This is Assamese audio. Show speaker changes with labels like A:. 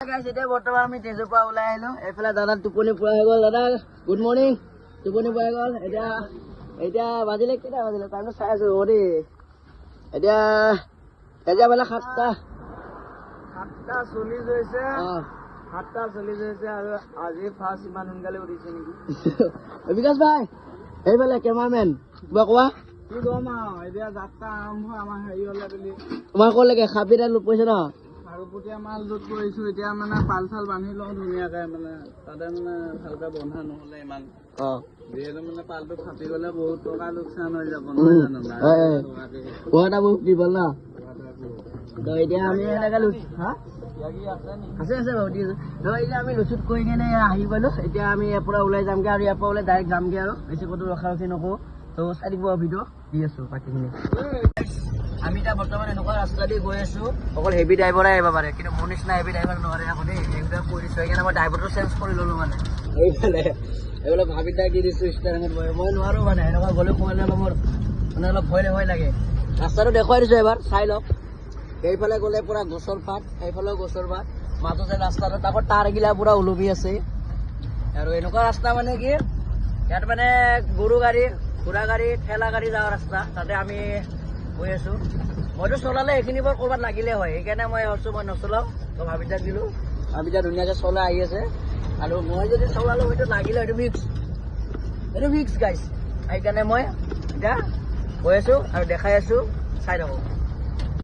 A: এতিয়া বৰ্তমান আমি তেজৰ পৰা ওলাই আহিলো। এইফালে দাদা টোপনি পুৰা হৈ গ'ল। দাদা গুড মৰ্ণিং। টোপনি পুৰা হৈ গ'ল। এতিয়া বাজিলে কেইটা বাজিলে টাইমটো চাই আছো দেই। এতিয়া বোলে 7:40 হৈছে। 7:40 হৈছে আৰু আজি ফাৰ্ষ্ট ইমান সোনকালে উঠিছে নেকি? বিকাশ ভাই এইফালে কেমেৰামেন কিবা কোৱা। কি কম আৰু এতিয়া যাত্ৰা আৰম্ভ আমাৰ হেৰি হলে বুলি। তোমাৰ ক'লৈকে খাবিটা লোট পৰিছে ন? খাৰুপটীয়া মাল লোট কৰিছো। এতিয়া মানে পাল চাল বান্ধি লওঁ ধুনীয়াকে, মানে তাতে মানে ভালকে বন্ধা নহলে ইমান। যিহেতু মানে পালটো ফাটি গলে বহুত টকা লোকচান হৈ যাব নহয় জানো? এটা বহুত দিব ন। এতিয়া আমি এনেকে আছে বাৰু দিছো। এতিয়া আমি লুচুত কৰি কিনে আহি পালো। এতিয়া আমি ইয়াৰ পৰা ওলাই যামগে আৰু ইয়াৰ পৰা ওলাই ডাইৰেক্ট যামগে আৰু বেছি ক'তো ৰখা ৰখি নকৰো। তো চাই দিব ভিডিঅ' দি আছো বাকীখিনি। আমি এতিয়া বৰ্তমান এনেকুৱা ৰাস্তা দি গৈ আছো। অকল হেভি ড্ৰাইভাৰে আহিব পাৰে, কিন্তু মোৰ নিচিনা হেভি ড্ৰাইভাৰ নোৱাৰে আকৌ দেই। এইবিলাক কৰি দিছো সেইকাৰণে মই ড্ৰাইভাৰটো চেঞ্জ কৰি ললো মানে। এইফালে ভাবি তাক দি দিছো ষ্টাৰিঙত বহি। মই নোৱাৰো মানে এনেকুৱা গ'লে সোমালে অলপ মোৰ মানে অলপ ভয় লাগে। ৰাস্তাটো দেখুৱাই দিছো এবাৰ চাই লওক। সেইফালে গ'লে পুৰা গছৰ পাত, সেইফালেও গছৰ পাত, মাজতে ৰাস্তাটো আকৌ তাঁৰগিলা পুৰা ওলমি আছে। আৰু এনেকুৱা ৰাস্তা মানে কি ইয়াত মানে গৰু গাড়ী, ঘোঁৰা গাড়ী, ঠেলা গাড়ী যোৱা ৰাস্তা। তাতে আমি গৈ আছো। মইতো চলালে এইখিনি বৰ ক'ৰবাত লাগিলে হয়, সেইকাৰণে মই ভাবছো মই নচলাও। তো ভাবিতাক দিলো। ভাবিতা ধুনীয়াকে চলাই আহি আছে। আৰু মই যদি চলালো হয়তো লাগিলে এইটো ফিক্স গাইজ। সেইকাৰণে মই এতিয়া গৈ আছো আৰু দেখাই আছো, চাই থাকো।